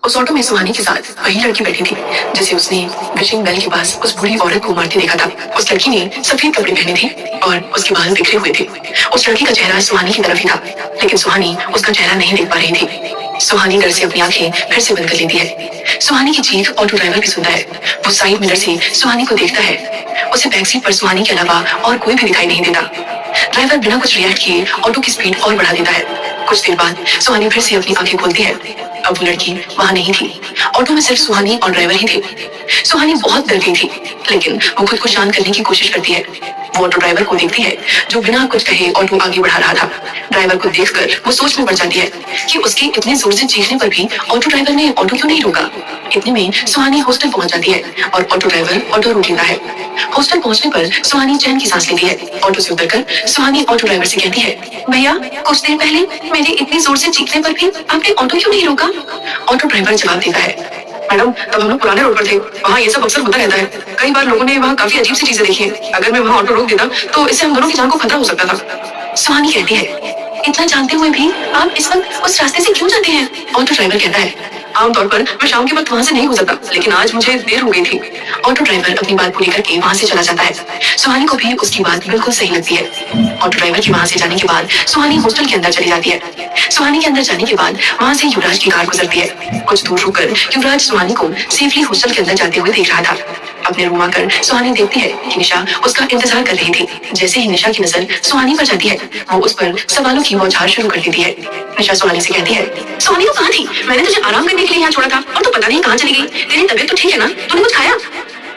उस ऑटो में सुहानी के साथ वही लड़की बैठी थी जिसे उसने विशिंग बेल के पास उस बूढ़ी औरत को मारते देखा था। उस लड़की ने सफेद कपड़े पहने थे और उसके बाल बिखरे हुए थे। उस लड़की का चेहरा सुहानी की तरफ ही था, लेकिन सुहानी उसका चेहरा नहीं देख पा रही थी। सुहानी डर से अपनी आंखें फिर से बंद कर लेती है। सुहानी की चीख ऑटो ड्राइवर भी सुनता है। वो साइड मिरर से सुहानी को देखता है। उसे बैक सीट पर सुहानी के अलावा और कोई भी दिखाई नहीं देता। ड्राइवर बिना कुछ रिएक्ट किए ऑटो की स्पीड और बढ़ा देता है। कुछ देर बाद सुहानी फिर से अपनी आंखें खोलती है। अब वो लड़की वहां नहीं थी। ऑटो में सिर्फ सुहानी और ड्राइवर ही थे। सुहानी बहुत डर गई थी, लेकिन वो खुद को शांत करने की कोशिश करती है। वो ऑटो ड्राइवर को देखती है जो बिना कुछ कहे ऑटो आगे बढ़ा रहा था। ड्राइवर को देखकर वो सोच में पड़ जाती है कि उसके इतने जोर से चीखने पर भी ऑटो ड्राइवर ने ऑटो क्यों नहीं रोका। इतने में सुहानी हॉस्टल पहुंच जाती है और ऑटो ड्राइवर ऑटो रोक लेता है। हॉस्टल पहुंचने पर सुहानी चैन की सांस लेती है। ऑटो से उतरकर सुहानी ऑटो ड्राइवर से कहती है, भैया कुछ देर पहले मेरे इतनी जोर से चीखने पर भी आपने ऑटो क्यों नहीं रोका। ऑटो ड्राइवर जवाब देता है, मैडम तब हम लोग पुराने रोड पर थे, वहाँ ये सब अक्सर होता रहता है। कई बार लोगों ने वहाँ काफी अजीब सी चीजें देखी हैं। अगर मैं वहाँ ऑटो रोक देता तो इससे हम दोनों की जान को खतरा हो सकता था। सुहानी कहती है, इतना जानते हुए भी आप इस वक्त उस रास्ते से क्यों जाते हैं। ऑटो ड्राइवर कहता है, आमतौर पर मैं शाम के वक्त वहाँ से नहीं गुजरता, लेकिन आज मुझे देर हो गई थी। ऑटो ड्राइवर अपनी बात पूरी करके वहाँ से चला जाता है। सुहानी को भी उसकी बात बिल्कुल सही लगती है। ऑटो ड्राइवर के वहाँ से जाने के बाद सुहानी हॉस्टल के अंदर चली जाती है। सुहानी के अंदर जाने के बाद वहाँ से युवराज की कार गुजरती है। कुछ दूर रुककर युवराज सुहानी को सेफली हॉस्टल के अंदर जाते हुए देख रहा था। अपने रूम आकर सुहानी देखती है कि निशा उसका इंतजार कर रही थी। जैसे ही निशा की नजर सुहानी पर जाती है, वो उस पर सवालों की बौछार शुरू कर देती है। निशा सुहानी से कहती है, सुहानी तू कहाँ थी? मैंने तुझे आराम करने के लिए यहाँ छोड़ा था और तू पता नहीं कहाँ चली गई। तेरी तबीयत तो ठीक है ना? तूने कुछ खाया?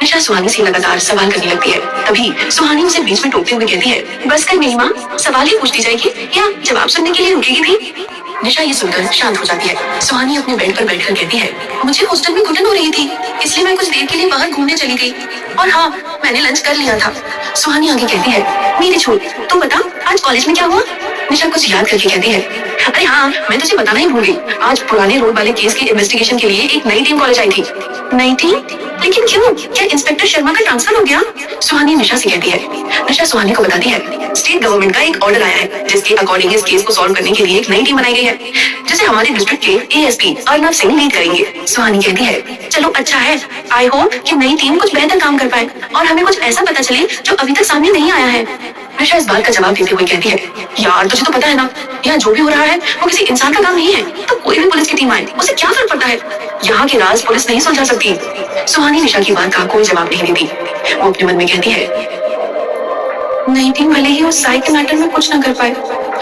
निशा सुहानी से लगातार सवाल करने लगती है। तभी सुहानी उसे बीच में टोकते हुए कहती है, बस कर मेरी माँ, सवाल ही पूछती जाएगी या जवाब सुनने के लिए रुकेगी भी। निशा ये सुनकर शांत हो जाती है। सुहानी अपने बेड पर बैठकर कहती है, मुझे हॉस्टल में घुटन हो रही थी, इसलिए मैं कुछ देर के लिए बाहर घूमने चली गई। और हाँ, मैंने लंच कर लिया था। सुहानी आगे कहती है, मेरी छोड़, तू बता आज कॉलेज में क्या हुआ। निशा कुछ याद करके कहती है, अरे हाँ, मैं तुझे बताना ही भूल गई। आज पुराने रोड वाले केस की इन्वेस्टिगेशन के लिए एक नई टीम कॉलेज आई थी। नई टीम? लेकिन क्यों? क्या इंस्पेक्टर शर्मा का ट्रांसफर हो गया? सुहानी निशा से कहती है। निशा सुहानी को बताती है, स्टेट गवर्नमेंट का एक ऑर्डर आया है जिसके अकॉर्डिंग इस केस को सॉल्व करने के लिए एक नई टीम बनाई गई है, जिसे हमारे डिस्ट्रिक्ट के एएसपी अर्नब सिंह लीड करेंगे। सुहानी कहती है, चलो अच्छा है, आई होप कि नई टीम कुछ बेहतर काम कर पाए और हमें कुछ ऐसा पता चले जो अभी तक सामने नहीं आया है। निशा इस बात का जवाब देते हुए कहती है, यार तुझे तो पता है ना, यहाँ जो भी हो रहा है वो किसी इंसान का काम नहीं है। तो कोई भी पुलिस की टीम आए उसे क्या फर्क पड़ता है। यहाँ के राज पुलिस नहीं सुलझा सकती। सुहानी निशा की बात का कोई जवाब नहीं देती। वो अपने मन में कहती है, नई टीम भले ही उस साई के मैटर में कुछ न कर पाए,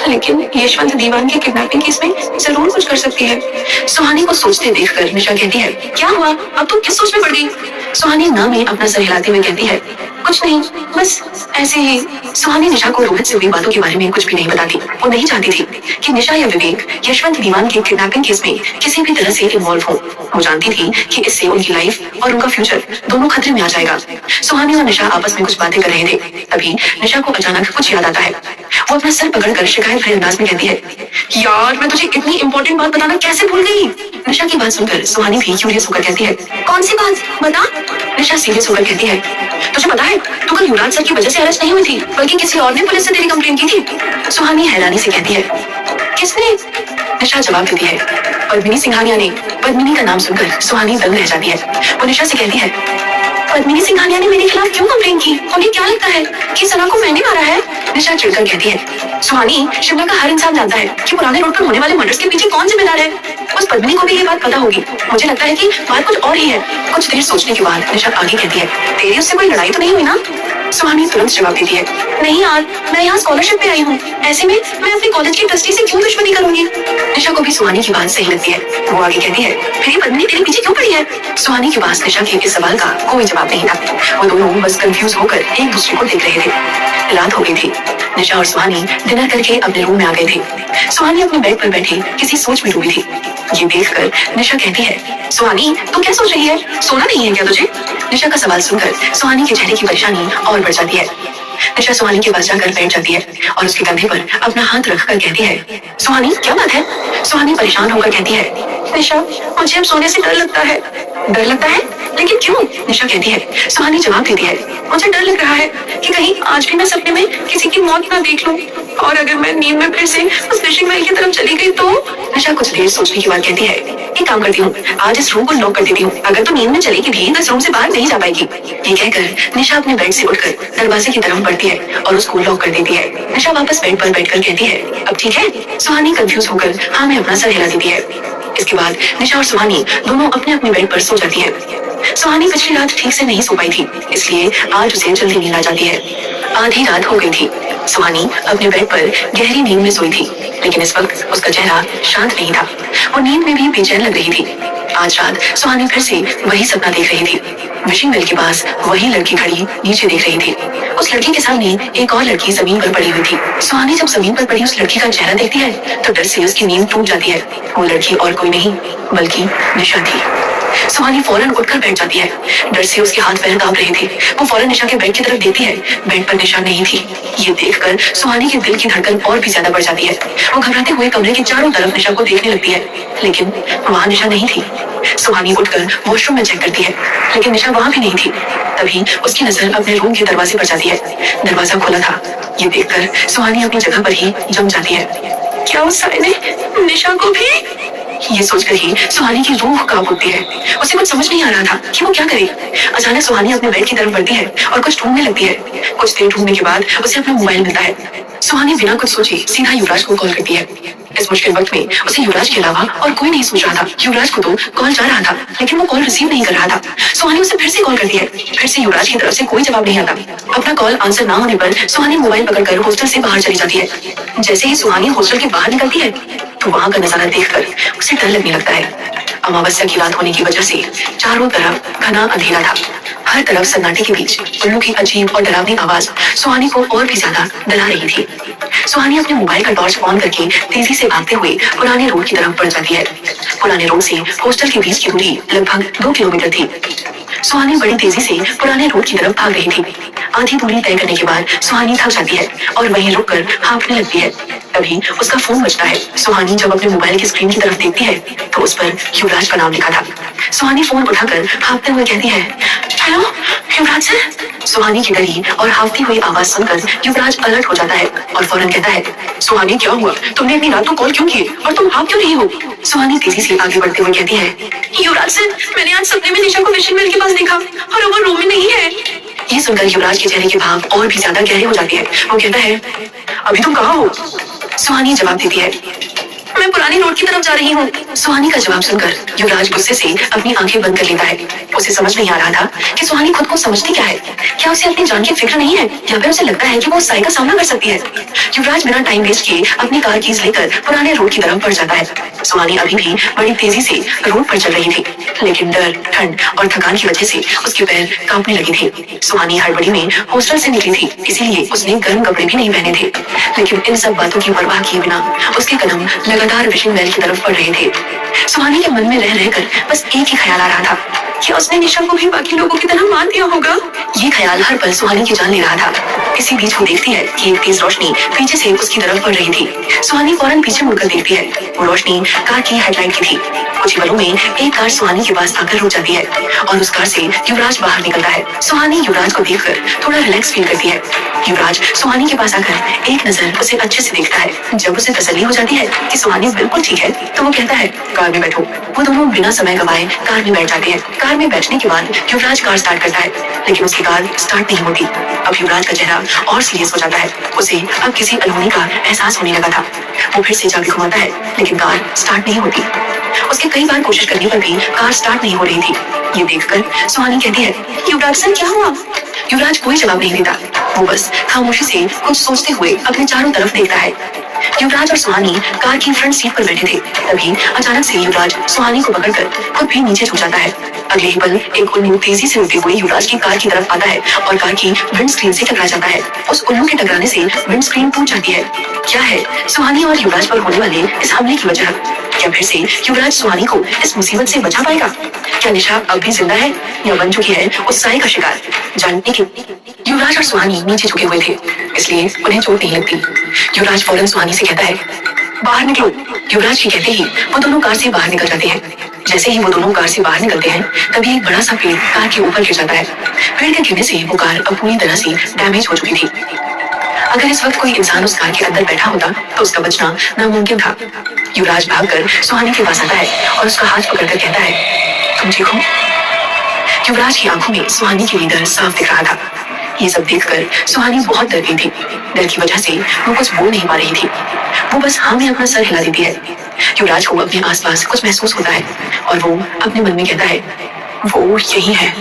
लेकिन यशवंत दीवान के किडनैपिंग केस में जरूर कुछ कर सकती है। सुहानी को सोचते देखकर निशा कहती है, क्या हुआ, अब तुम किस सोच में पड़ गई। सुहानी ना में अपना सर हिलाते हुए कहती है, कुछ नहीं, बस ऐसे ही। सुहानी निशा को रोहित से हुई बातों के बारे में कुछ भी नहीं बताती। वो नहीं चाहती थी कि निशा या विवेक यशवंत दीवान के किडनैपिंग केस में किसी भी तरह से इन्वॉल्व हो। वो जानती थी कि इससे उनकी लाइफ और उनका फ्यूचर दोनों खतरे में आ जाएगा। सुहानी और निशा आपस में कुछ बातें कर रहे थे। तभी निशा को अचानक कुछ याद आता है। वो अपना सर पकड़कर शिकायत भरे अंदाज में कहती है, यार मैं तुझे इतनी इंपॉर्टेंट बात बताना कैसे भूल गई। निशा की बात सुनकर सुहानी भी क्यूरियस होकर कहती है, कौन सी बात बता। निशा सीरियस होकर कहती है, तुझे पता है तू कल युवराज सर की वजह से अरेस्ट नहीं हुई थी, बल्कि किसी और ने पुलिस से तेरी कंप्लेंट की थी। सुहानी हैरानी से कहती है, किसने? निशा जवाब देती है, पद्मिनी सिंघानिया ने। पद्मिनी का नाम सुनकर सुहानी दंग रह जाती है। वो निशा से कहती है, पद्मिनी सिंघानिया ने मेरे खिलाफ क्यों कंप्लेंट की? उन्हें क्या लगता है कि सना को मैंने मारा है? निशा चिढ़कर कहती है, सुहानी शिमला का हर इंसान जानता है कि पुराने रोड पर होने वाले मर्डर्स के पीछे कौन जिम्मेदार है। उस पद्मिनी को भी ये बात पता होगी। मुझे लगता है कि बात कुछ और ही है। कुछ देर सोचने के बाद निशा आगे कहती है, तेरी उससे कोई लड़ाई तो नहीं हुई ना? सुहानी तुरंत जवाब देती है, नहीं यार, मैं यहाँ स्कॉलरशिप पे आई हूँ, ऐसे में मैं अपने कॉलेज की ट्रस्टी से क्यों दुश्मनी करूंगी। निशा को भी सुहानी की बात सही लगती है। वो आगे कहती है, फिर ये पद्मिनी तेरे पीछे क्यों पड़ी है? सुहानी के पास निशा के इस सवाल का कोई जवाब नहीं था। वो दोनों बस कंफ्यूज होकर एक दूसरे को देख रहे थे। रात हो गई थी। निशा और सुहानी डिनर करके अपने रूम में आ गए थे। सुहानी अपने बेड पर बैठी किसी सोच में डूबी थी। ये देखकर निशा कहती है, सुहानी तू क्या सोच रही है? सोना नहीं है क्या तुझे? निशा का सवाल सुनकर सुहानी के चेहरे की परेशानी और बढ़ जाती है। निशा सुहानी के पास जाकर बैठ जाती है और उसके कंधे पर अपना हाथ रखकर कहती है, सुहानी क्या बात है? सुहानी परेशान होकर कहती है, निशा, मुझे अब सोने से डर लगता है। डर लगता है? लेकिन क्यों? निशा कहती है। सुहानी जवाब देती है, मुझे डर लग रहा है कि कहीं आज भी मैं सपने में किसी की मौत ना देख लूं, और अगर मैं नींद में फिर से उस फिशिंग महल की तरफ चली गई तो? निशा कुछ देर सोचने के बाद कहती है, एक काम करती हूँ, आज इस रूम को लॉक कर देती हूँ। अगर तो नींद में चलेगी भी तो इस रूम से बाहर नहीं जा पाएगी। ये कहकर निशा अपने बेड से उठकर दरवाजे की तरफ बढ़ती है और उसको लॉक कर देती है। निशा वापस बेड पर बैठकर कहती है, अब ठीक है? सुहानी कंफ्यूज होकर हाँ में अपना सर हिला देती है। इसके बाद निशा और सुहानी दोनों अपने अपने बेड पर सो जाती है। सुहानी पिछली रात ठीक से नहीं सो पाई थी, इसलिए आज उसे जल्दी नींद आ जाती है। आधी रात हो गई थी। सुहानी अपने बेड पर गहरी नींद में सोई थी, लेकिन इस वक्त उसका चेहरा शांत नहीं था। वो नींद में भी बेचैन लग रही थी। आज रात सुहानी फिर से वही सपना देख रही थी। विशिंग वेल के पास वही लड़की खड़ी नीचे देख रही थी। उस लड़की के सामने एक और लड़की जमीन पर पड़ी हुई थी। सुहानी जब जमीन पर पड़ी उस लड़की का चेहरा देखती है तो डर से उसकी नींद टूट जाती है। वो लड़की और कोई नहीं बल्कि निशा थी। सुहानी फौरन उठकर बैठ जाती है। डर से उसके हाथ पैर कांप रहे थे। वो फौरन निशा के बेड की तरफ देखती है। बेड पर निशा नहीं थी। ये देखकर सुहानी के दिल की धड़कन और भी ज्यादा बढ़ जाती है। वो घबराते हुए कमरे के चारों तरफ निशा को देखने लगती है, लेकिन वहाँ निशा नहीं थी। सुहानी उठकर वॉशरूम में चेक करती है, लेकिन निशा वहाँ भी नहीं थी। तभी उसकी नजर अपने रूम के दरवाजे पर जाती है। दरवाजा खुला था। ये देखकर सुहानी अपनी जगह पर ही जम जाती है। क्या उस साले ने निशा को भी? ये सोचकर ही सुहानी की रूह कांप उठती है। उसे कुछ समझ नहीं आ रहा था कि वो क्या करे। अचानक सुहानी अपने बेड की तरफ बढ़ती है और कुछ ढूंढने लगती है। कुछ देर ढूंढने के बाद उसे अपना मोबाइल मिलता है। सुहानी बिना कुछ सोचे सीधा युवराज को कॉल करती है। इस मुश्किल वक्त में उसे युवराज के अलावा और कोई नहीं सोच रहा था। युवराज को तो कॉल जा रहा था, लेकिन वो कॉल रिसीव नहीं कर रहा था। सुहानी उसे फिर से कॉल करती है। फिर से युवराज की तरफ से कोई जवाब नहीं आता। अपना कॉल आंसर ना होने पर सुहानी मोबाइल पकड़कर हॉस्टल से बाहर चली जाती है। जैसे ही सुहानी हॉस्टल के बाहर निकलती है तो वहां का नजारा देखकर उसे डर लगने लगता है। अमावस्या की रात होने की वजह से चारों तरफ घना अंधेरा था। हर तरफ सन्नाटे के बीच उल्लू की अजीब और डरावनी आवाज सुहानी को और भी ज्यादा डरा रही थी। सुहानी अपने मोबाइल का टॉर्च ऑन करके तेजी से भागते हुए पुराने रोड की तरफ बढ़ जाती है। पुराने रोड से हॉस्टल के बीच की दूरी लगभग 2 किलोमीटर थी। सुहानी बड़ी तेजी से पुराने रोड की तरफ भाग रही थी। आधी दूरी तय करने के बाद सुहानी थक जाती है और वहीं रुककर हाँफने लगती है। तभी उसका फोन बजता है। सुहानी जब अपने मोबाइल की स्क्रीन की तरफ देखती है तो उस पर युवराज का नाम लिखा था। सुहानी फोन उठाकर हाँफते हुए कहती है, हेलो युवराज सर। सुहानी की डरी और हाँफती हुई आवाज सुनकर युवराज अलर्ट हो जाता है और फौरन कहता है, सुहानी क्या हुआ? तुमने इतनी रात को कॉल क्यों किए और तुम हाँफ क्यों रही हो? सुहानी तेजी से आगे बढ़ते हुए कहती है, युवराज सर, मैंने आज सपने में निशा को फिशिंग वेल के पास देखा और वो रूम में नहीं है। ये सुनकर युवराज के चेहरे के भाव और भी ज्यादा गहरे हो जाते हैं। वो कहता है, अभी तुम कहाँ हो? सुहानी जवाब देती है, मैं पुरानी रोड की तरफ जा रही हूँ। सुहानी का जवाब सुनकर युवराज गुस्से से अपनी आंखें बंद कर लेता है। उसे समझ नहीं आ रहा था कि सुहानी खुद को समझती क्या है। क्या उसे अपनी जान की फिक्र नहीं है या फिर उसे लगता है कि वो उस साई का सामना कर सकती है। युवराज बिना टाइम वेस्ट किए अपनी कार कीज लेकर पुराने रोड की तरफ बढ़ जाता है। सुहानी अभी भी बड़ी तेजी से रोड पर चल रही थी, लेकिन डर, ठंड और थकान की वजह से उसके पैर कांपने लगे थे। सुहानी हड़बड़ी में हॉस्टल से निकली थी, इसीलिए उसने गर्म कपड़े भी नहीं पहने थे। लेकिन इन सब बातों की परवाह किए बिना उसके कदम लगातार विशिंग वेल की तरफ बढ़ रहे थे। सुहानी के मन में रह रहकर बस एक ही ख्याल आ रहा था, क्या उसने निशा को भी बाकी लोगों की तरह मार दिया होगा? ये ख्याल हर पल सुहानी की जान ले रहा था। इसी बीच वो देखती है कि एक तेज रोशनी पीछे से उसकी तरफ बढ़ रही थी। सुहानी फौरन पीछे मुड़कर देखती है। वो रोशनी कार की हेडलाइट की थी। कुछ ही पलों में एक कार सुहानी के पास आकर रुक जाती है और उस कार से युवराज बाहर निकलता है। सुहानी युवराज को देखकर थोड़ा रिलैक्स फील करती है। युवराज सुहानी के पास आकर एक नजर उसे अच्छे से देखता है। जब उसे तसल्ली हो जाती है कि सुहानी बिल्कुल ठीक है तो वो कहता है, कार में बैठो। वो दोनों बिना समय गवाए कार में बैठ जाते हैं। कार में बैठने के बाद युवराज कार स्टार्ट करता है, लेकिन उसकी कार स्टार्ट नहीं होती। अब युवराज का चेहरा और सीरियस हो जाता है। उसे अब किसी अनहोनी का एहसास होने लगा था। वो फिर से चाबी घुमाता है, लेकिन कार स्टार्ट नहीं होती। उसके कई बार कोशिश करने पर भी कार स्टार्ट नहीं हो रही थी। ये देखकर सुहानी कहती है, युवराज सर क्या हुआ? युवराज कोई जवाब नहीं देता। वो बस खामोशी से कुछ सोचते हुए अपने चारों तरफ देखता है। युवराज और सुहानी कार की फ्रंट सीट पर बैठे थे। तभी अचानक से युवराज सुहानी को पकड़कर खुद भी नीचे झुक जाता है। अगले ही पल एक उल्लू तेजी से उड़ते हुए युवराज की कार की तरफ आता है और कार की विंड स्क्रीन से टकरा जाता है। उस उल्लू के टकराने से विंड स्क्रीन टूट जाती है। क्या है सुहानी और युवराज पर होने वाले इस हमले की वजह? क्या फिर से युवराज सुहानी को इस मुसीबत से बचा पाएगा? क्या निशा अब भी जिंदा है या बन चुकी है उस साई का शिकार? जानने के युवराज और सुहानी नीचे झुके हुए थे, इसलिए उन्हें चोट नहीं लगती। युवराज फौरन सुहानी से कहता है, बाहर निकलो। युवराज के कहते ही वो दोनों कार से बाहर निकल जाते हैं। जैसे ही वो दोनों कार से बाहर निकलते हैं तभी एक बड़ा सा पेड़ कार के ऊपर गिर जाता है। पेड़ के गिरने से वो कार अब पूरी तरह से डैमेज हो चुकी थी। अगर इस वक्त कोई इंसान उस कार के अंदर बैठा होता तो उसका बचना नामुमकिन था। युवराज भागकर सुहानी के पास आता है और उसका हाथ पकड़कर कहता है, तुम ठीक हो? युवराज की आंखों में सुहानी की नींद साफ दिख रहा था। ये सब देखकर सुहानी बहुत डर गई थी। डर की वजह से वो कुछ बोल नहीं पा रही थी। वो बस हाँ में अपना सर हिला देती है। युवराज को अपने आसपास कुछ महसूस होता है और वो अपने मन में कहता है, वो यही है।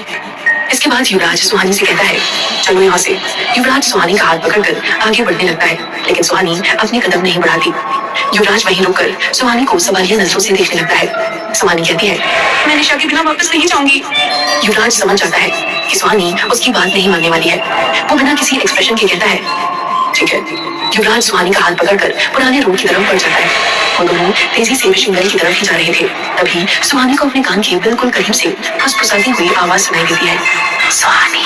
इसके बाद युवराज सुहानी से कहता है, चलो यहाँ से। युवराज सुहानी का हाथ पकड़कर आगे बढ़ने लगता है, लेकिन सुहानी अपने कदम नहीं बढ़ाती। युवराज वहीं रुककर सुहानी को सवालिया नजरों से देखने लगता है। सुहानी कहती है, मैं निशा के बिना वापस नहीं जाऊंगी। युवराज समझ जाता है कि सुहानी उसकी बात नहीं मानने वाली है। वो बिना किसी एक्सप्रेशन के कहता है, ठीक है। युवराज सुहानी का हाथ पकड़कर पुराने रूम की तरफ बढ़ जाता है। वो दोनों तेजी से विशिंग वेल की तरफ ही जा रहे थे। तभी सुहानी को अपने कान के बिल्कुल करीब से फुसफुसाती हुई आवाज सुनाई देती है, सुहानी।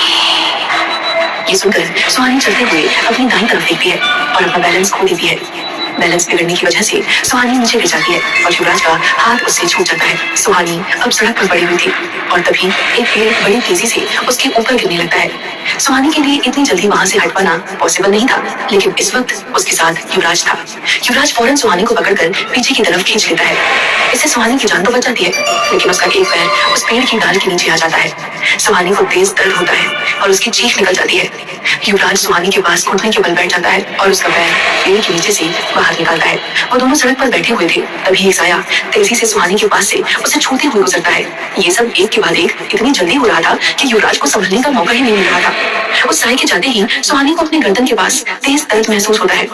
ये सुनकर सुहानी चलते हुए अपनी दाईं तरफ देखती है और अपना बैलेंस खो देती है। बैलेंस बिगड़ने की वजह से सुहानी नीचे गिर जाती है और युवराज का हाथ उससे छूट जाता है। सुहानी अब सड़क पर पड़ी हुई थी और तभी एक पेड़ बड़ी तेजी से उसके ऊपर गिरने लगता है। सुहानी के लिए इतनी जल्दी वहां से हट पाना पॉसिबल नहीं था, लेकिन इस वक्त उसके साथ युवराज था। युवराज फौरन सुहानी को पकड़कर पीछे की तरफ खींच लेता है। इससे सुहानी की जान तो बच जाती है, लेकिन उसका एक पैर उस पेड़ की डाल के नीचे आ जाता है। सुहानी को तेज दर्द होता है और उसकी चीख निकल जाती है। युवराज सुहानी के पास घुटने के बल बैठ जाता है और उसका पैर पेड़ के नीचे से बाहर निकालता है। वो दोनों सड़क पर बैठे हुए थे। तभी एक साया तेजी से सुहानी के पास से उसे छूते हुए गुजरता है। ये सब एक के बाद एक इतनी जल्दी हो रहा था कि युवराज को संभलने का मौका ही नहीं मिल रहा था। उस साए के जाते ही सुहानी को अपने गर्दन के पास तेज दर्द महसूस होता है।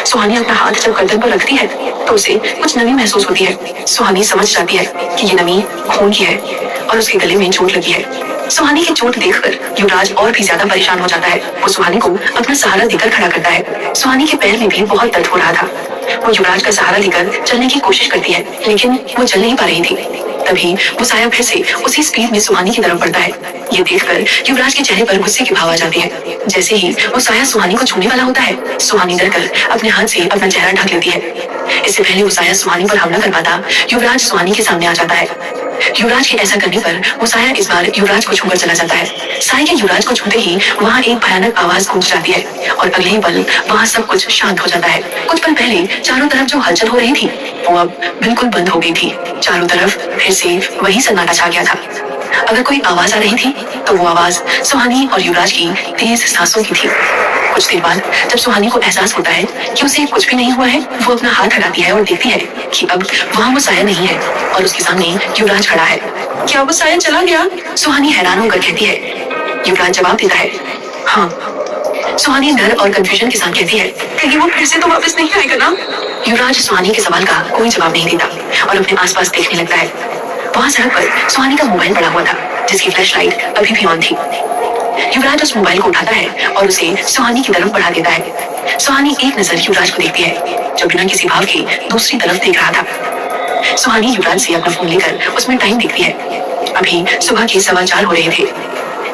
सुहानी अपना हाथ जब गर्दन पर रखती है तो उसे कुछ नमी महसूस होती है। सुहानी समझ जाती है कि ये नमी खून की है और उसके गले में चोट लगी है। सुहानी की चोट देखकर युवराज और भी ज्यादा परेशान हो जाता है। वो सुहानी को अपना सहारा देकर खड़ा करता है। सुहानी के पैर में भी बहुत दर्द हो रहा था। वो युवराज का सहारा लेकर चलने की कोशिश करती है, लेकिन वो चल नहीं पा रही थी। तभी वो साया फिर से उसी स्पीड में सुहानी की तरफ बढ़ता है। ये देखकर युवराज के चेहरे पर गुस्से के भाव आ जाते हैं। जैसे ही वो साया सुहानी को छूने वाला होता है, सुहानी डरकर अपने हाथ से अपना चेहरा ढक लेती है। इससे पहले वो साया सुहानी पर हमला कर पाता, युवराज सुहानी के सामने आ जाता है। युवराज के ऐसा करने पर वो साया इस बार युवराज को छूकर चला जाता है। साया के युवराज को छूते ही वहाँ एक भयानक आवाज गूंज जाती है और अगले ही पल वहाँ सब कुछ शांत हो जाता है। कुछ पल पहले चारों तरफ जो हलचल हो रही थी वो अब बिल्कुल बंद हो गई थी। चारों तरफ फिर से वही सन्नाटा छा गया था। अगर कोई आवाज आ रही थी तो वो आवाज सुहानी और युवराज की तेज सांसों की थी। कुछ देर बाद जब सुहानी को एहसास होता है कि उसे कुछ भी नहीं हुआ है, वो अपना हाथ हटाती है और देखती है कि अब वहाँ वो साया नहीं है और उसके सामने युवराज खड़ा है। क्या वो साया चला गया? सुहानी हैरान होकर कहती है। युवराज जवाब देता है, हाँ। सुहानी डर और कंफ्यूजन के साथ कहती है, कहीं वो फिर से तो वापस नहीं आएगा ना? युवराज सुहानी के सवाल का कोई जवाब नहीं देता और अपने आसपास देखने लगता है। वहाँ सड़क पर सुहानी का मोबाइल पड़ा हुआ था, जिसकी फ्लैश लाइट अभी भी ऑन थी। युवराज उस मोबाइल को उठाता है और उसे सुहानी की तरफ बढ़ा देता है। सुहानी एक नजर युवराज को देखती है, जो बिना किसी भाव के दूसरी तरफ देख रहा था। सुहानी युवराज से अपना फोन लेकर उसमें टाइम देखती है। अभी सुबह के 4:15 हो रहे थे।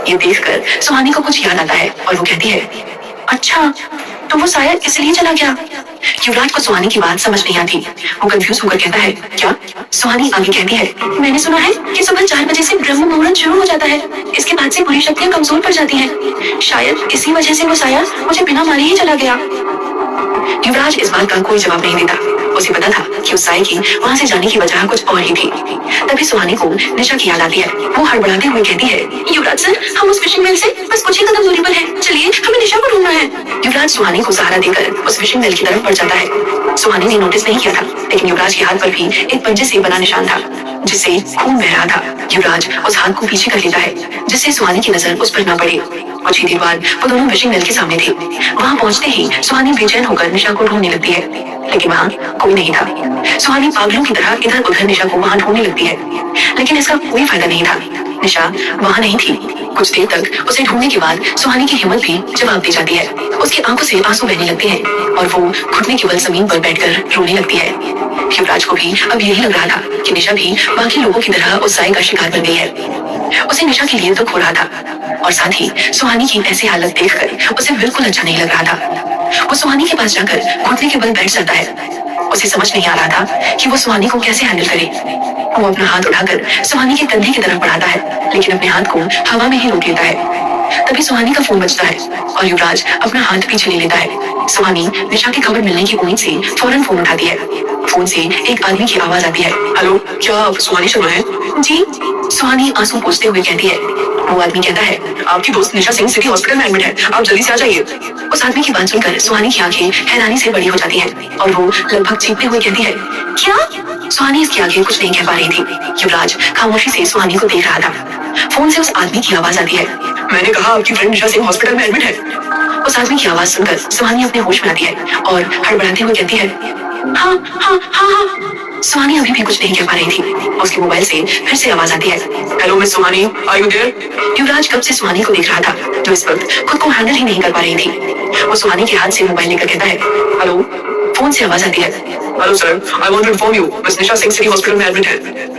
ये देखकर सुहानी को कुछ याद आता है और वो कहती है, अच्छा तो वो शायद इसलिए चला गया। युवराज को सुहानी की बात समझ नहीं आती। वो कंफ्यूज होकर कहता है, क्या? सुहानी आगे कहती है, मैंने सुना है कि सुबह 4 बजे से ब्रह्म मुहूर्त शुरू हो जाता है। इसके बाद से बुरी शक्तियां कमजोर पड़ जाती हैं। शायद इसी वजह से वो साया मुझे बिना मारे ही चला गया। युवराज इस बात का कोई जवाब नहीं देता। उसे पता था कि उस साए की वहाँ से जाने की वजह कुछ और ही थी। तभी सुहानी को निशा की याद आती है। वो हड़बड़ाते हुए कहती है, युवराज सर, हम उस फिशिंग वेल से बस कुछ ही कदम दूरी पर हैं। चलिए, हमें निशा को ढूंढना है। युवराज सुहानी को सहारा देकर उस फिशिंग वेल की तरफ बढ़ जाता है। सुहानी ने नोटिस नहीं किया था, लेकिन युवराज के हाथ पर भी एक पंजे से बना निशान था, जिससे खून बह रहा था। युवराज उस हाथ को पीछे कर लेता है, जिससे सुहानी की नजर उस पर न पड़े। कुछ ही देर बाद वो दोनों फिशिंग वेल के सामने थे। वहाँ पहुँचते ही सुहानी बेचैन होकर निशा को ढूंढने लगती है, लेकिन वहाँ कोई नहीं था। सुहानी पागलों की तरह इधर उधर निशा को वहाँ ढूंढने लगती है, लेकिन इसका कोई फायदा नहीं था। निशा वहाँ नहीं थी। कुछ देर तक उसे ढूंढने के बाद सुहानी की हिम्मत भी जवाब दे जाती है। उसकी आंखों से आंसू बहने लगते हैं और वो घुटने के बल जमीन पर बैठकर रोने लगती है। युवराज को भी अब यही लग रहा था कि निशा भी बाकी लोगों की तरह उस साए का शिकार बन गई है। उसे निशा के लिए दुख हो रहा था और साथ ही सुहानी की ऐसी हालत देखकर उसे बिल्कुल अच्छा नहीं लग रहा था। वो सुहानी के पास जाकर घुटने के बल बैठ जाता है उसे समझ नहीं आ रहा था कि वो सुहानी को कैसे हैंडल करे। वो अपना हाथ उठाकर सुहानी के कंधे की तरफ बढ़ाता है, लेकिन अपने हाथ को हवा में ही रोक लेता है। तभी सुहानी का फोन बजता है और युवराज अपना हाथ पीछे ले लेता है। सुहानी निशा की खबर मिलने की उम्मीद से फौरन फोन उठाती है। फोन से एक आदमी की आवाज आती है। हेलो, क्या आप सुहानी शर्मा है? जी, सुहानी आंसू पोंछते हुए कहती है। वो आदमी कहता है, आपकी दोस्त निशा सिंह सिटी हॉस्पिटल में एडमिट है, आप जल्दी से आ जाइए। उस आदमी की बात सुनकर सुहानी की आंखें हैरानी से बड़ी हो जाती हैं और वो लगभग चीखते हुए कहती है, क्या? सुहानी इसकी आगे कुछ नहीं कह पा रही थी। युवराज खामोशी से सुहानी को देख रहा था। फोन से उस आदमी की आवाज आती है। मैंने कहा आपकी फ्रेंड निशा सिंह हॉस्पिटल में एडमिट है। उस आदमी की आवाज सुनकर सुहानी अपने होश में आती है और हड़बड़ाते हुए कहती है, हाँ हाँ हाँ हाँ। सुहानी अभी भी कुछ नहीं कह पा रही थी। उसके मोबाइल से फिर से आवाज आती है। Hello miss Suhani, are you there? Yuvraj कब से सुहानी को देख रहा था, जो इस वक्त खुद को हैंडल ही नहीं कर पा रही थी। वो सुहानी के हाथ से मोबाइल लेकर कहता है, हेलो। फोन से आवाज आती है। Hello sir, I want to inform you, miss Nisha Singh city hospital में एडमिट है।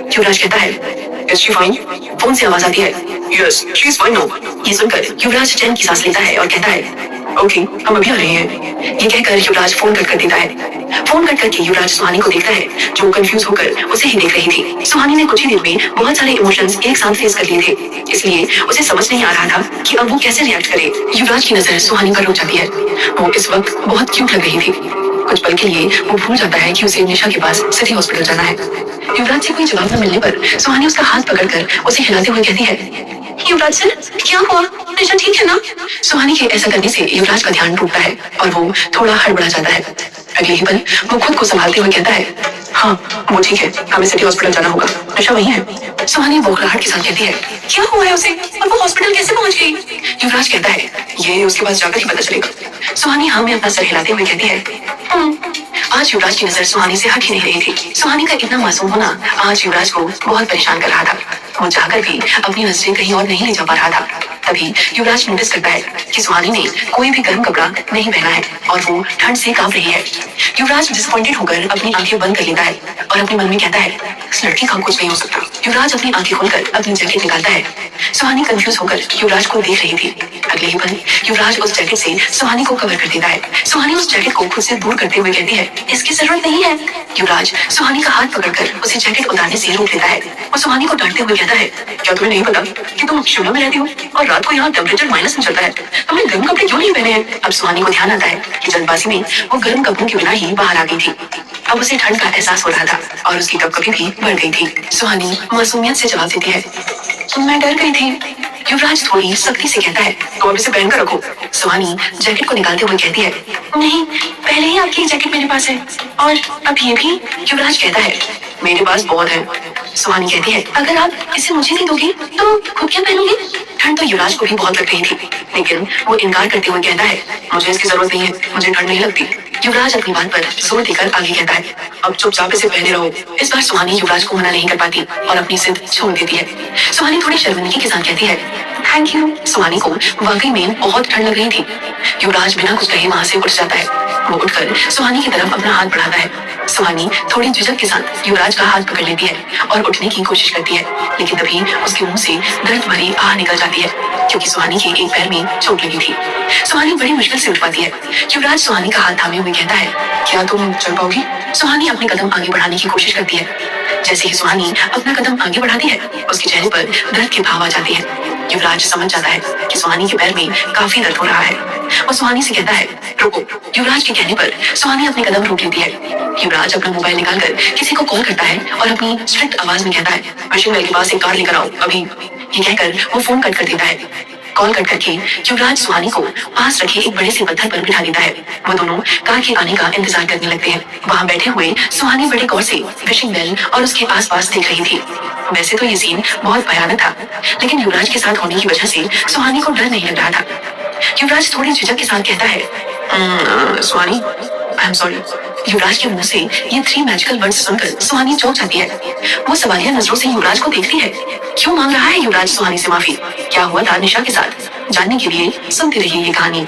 युवराज कहता है, इज शी फाइन? फोन से आवाज आती है, yes she is fine now. ये सुनकर युवराज चैन की सांस लेता है और कहता है, ओके, हम अभी आ रहे हैं। ये कहकर युवराज फोन कट कर देता है। फोन कट करके युवराज सुहानी को देखता है, जो कंफ्यूज होकर उसे ही देख रही थी। सुहानी ने कुछ ही देर में बहुत सारे इमोशंस एक साथ फेस कर लिए थे, इसलिए उसे समझ नहीं आ रहा था कि अब वो कैसे रिएक्ट करे। युवराज की नजर सुहानी पर रुक जाती है। वो इस वक्त बहुत क्यूट लग रही थी। कुछ पल के लिए वो भूल जाता है कि उसे निशा के पास सिटी हॉस्पिटल जाना है। युवराज से कोई जवाब न मिलने पर सुहानी उसका हाथ पकड़कर उसे हिलाते हुए कहती है, युवराज सर, क्या हुआ? निशा ठीक है ना? सुहानी के ऐसा करने से युवराज का ध्यान टूटता है और वो थोड़ा हड़बड़ा जाता है। अगले ही पल वो खुद को संभालते हुए कहता है, हाँ वो ठीक है, हमें सिटी हॉस्पिटल जाना होगा, निशा वहीं है। सुहानी बौखलाहट के साथ कहती है, क्या हुआ है उसे और वो हॉस्पिटल कैसे पहुंच गई? युवराज कहता है, ये उसके पास जाकर ही पता चलेगा। सुहानी हाँ में अपना सर हिलाते हुए कहती है। आज युवराज की नजर सुहानी से हट ही नहीं रही थी। सुहानी का इतना मासूम होना आज युवराज को बहुत परेशान कर रहा था। वो चाहकर भी अपनी नजरें कहीं और नहीं ले जा पा रहा था। तभी युवराज नोटिस करता है कि सुहानी ने कोई भी गर्म कपड़ा नहीं पहना है और वो ठंड से कांप रही है। युवराज डिसअपॉइंटेड होकर अपनी आंखें बंद कर लेता है और अपने मन में कहता है, इस लड़की का कुछ नहीं हो सकता। युवराज अपनी आंखें खोलकर अपनी जैकेट निकालता है। सुहानी कंफ्यूज होकर युवराज को देख रही थी। अगले ही पल युवराज उस जैकेट से सुहानी को कवर कर देता है। सुहानी उस जैकेट को खुद से दूर करते हुए कहती है, इसकी जरूरत नहीं है। युवराज सुहानी का हाथ पकड़कर उसे जैकेट उतारने से रोक लेता है और सुहानी को डांटते हुए कहता है, क्या तुम्हें नहीं पता कि तुम शिमला में रहती हो और रात को यहाँ टेम्परेचर माइनस में चलता है, तुमने गर्म कपड़े क्यों नहीं पहने हैं? अब सुहानी को ध्यान आता है कि जल्दबाजी में वो गर्म कपड़ों के बिना ही बाहर आ गई थी। अब उसे ठंड का एहसास हो रहा था और उसकी कपकपी भी बढ़ गई थी। सुहानी मासूमियत से जवाब देती है, मैं डर गई थी। युवराज थोड़ी सख्ती से कहता है, तो अब इसे पहन कर रखो। सुहानी जैकेट को निकालते हुए कहती है, नहीं, पहले ही आपकी जैकेट मेरे पास है और अब ये भी। युवराज कहता है, मेरे पास बहुत है। सुहानी कहती है, अगर आप इसे मुझे नहीं दोगी तो खुद क्या पहनोगी? ठंड तो युवराज को भी बहुत लग रही थी, लेकिन वो इनकार करते हुए कहता है, मुझे इसकी जरूरत नहीं है, मुझे ठंड नहीं लगती। युवराज अपनी बात पर जोर देकर आगे कहता है, अब चुपचाप इसे पहने रहो। इस बार सुहानी युवराज को मना नहीं कर पाती और अपनी जिद छोड़ देती है। सुहानी थोड़ी शर्मिंदगी के साथ कहती है, थैंक यू। सुहानी को वाकई में बहुत ठंड लग रही थी। युवराज बिना कुछ कहे वहां से उठ जाता है। वो उठकर सुहानी की तरफ अपना हाथ बढ़ाता है। सुहानी थोड़ी झिझक के साथ युवराज का हाथ पकड़ लेती है और उठने की कोशिश करती है, लेकिन तभी उसके मुंह से दर्द भरी आह निकल जाती है, क्योंकि सुहानी के एक पैर में चोट लगी थी। सुहानी बड़ी मुश्किल से उठ पाती है। युवराज सुहानी का हाथ थामे हुए कहता है, क्या तुम चल पाओगी? सुहानी अपने कदम आगे बढ़ाने की कोशिश करती है। जैसे ही सुहानी अपना कदम आगे बढ़ाती है, उसके चेहरे पर दर्द के भाव आ जाते हैं। युवराज समझ जाता है कि सुहानी के पैर में काफी दर्द हो रहा है। वो सुहानी से कहता है, रुको। युवराज के कहने पर सुहानी अपने कदम रोक लेती है। युवराज अपना मोबाइल निकालकर किसी को कॉल करता है और अपनी स्ट्रिक्ट आवाज में कहता है, मशीन के पास एक कार लेकर आओ अभी। ये कहकर वो फोन कट कर देता है। कॉल कट करके युवराज सुहानी को पास रखे एक बड़े से पत्थर पर बिठा देता है। वो दोनों कार के आने का इंतजार करने लगते हैं। वहाँ बैठे हुए सुहानी बड़े गौर से फिशिंग बेल और उसके आसपास देख रही थी। वैसे तो ये सीन बहुत भयानक था, लेकिन युवराज के साथ होने की वजह से सुहानी को डर नहीं लग रहा था। युवराज थोड़ी झिझक के साथ कहता है, सुहानी, आई एम सॉरी। युवराज के मुंह से ये 3 मैजिकल वर्ड्स सुनकर सुहानी चौंक जाती है। वो सवालिया नजरों से युवराज को देखती है। क्यों मांग रहा है युवराज सुहानी से माफी? क्या हुआ था निशा के साथ? जानने के लिए सुनते रहिए ये कहानी।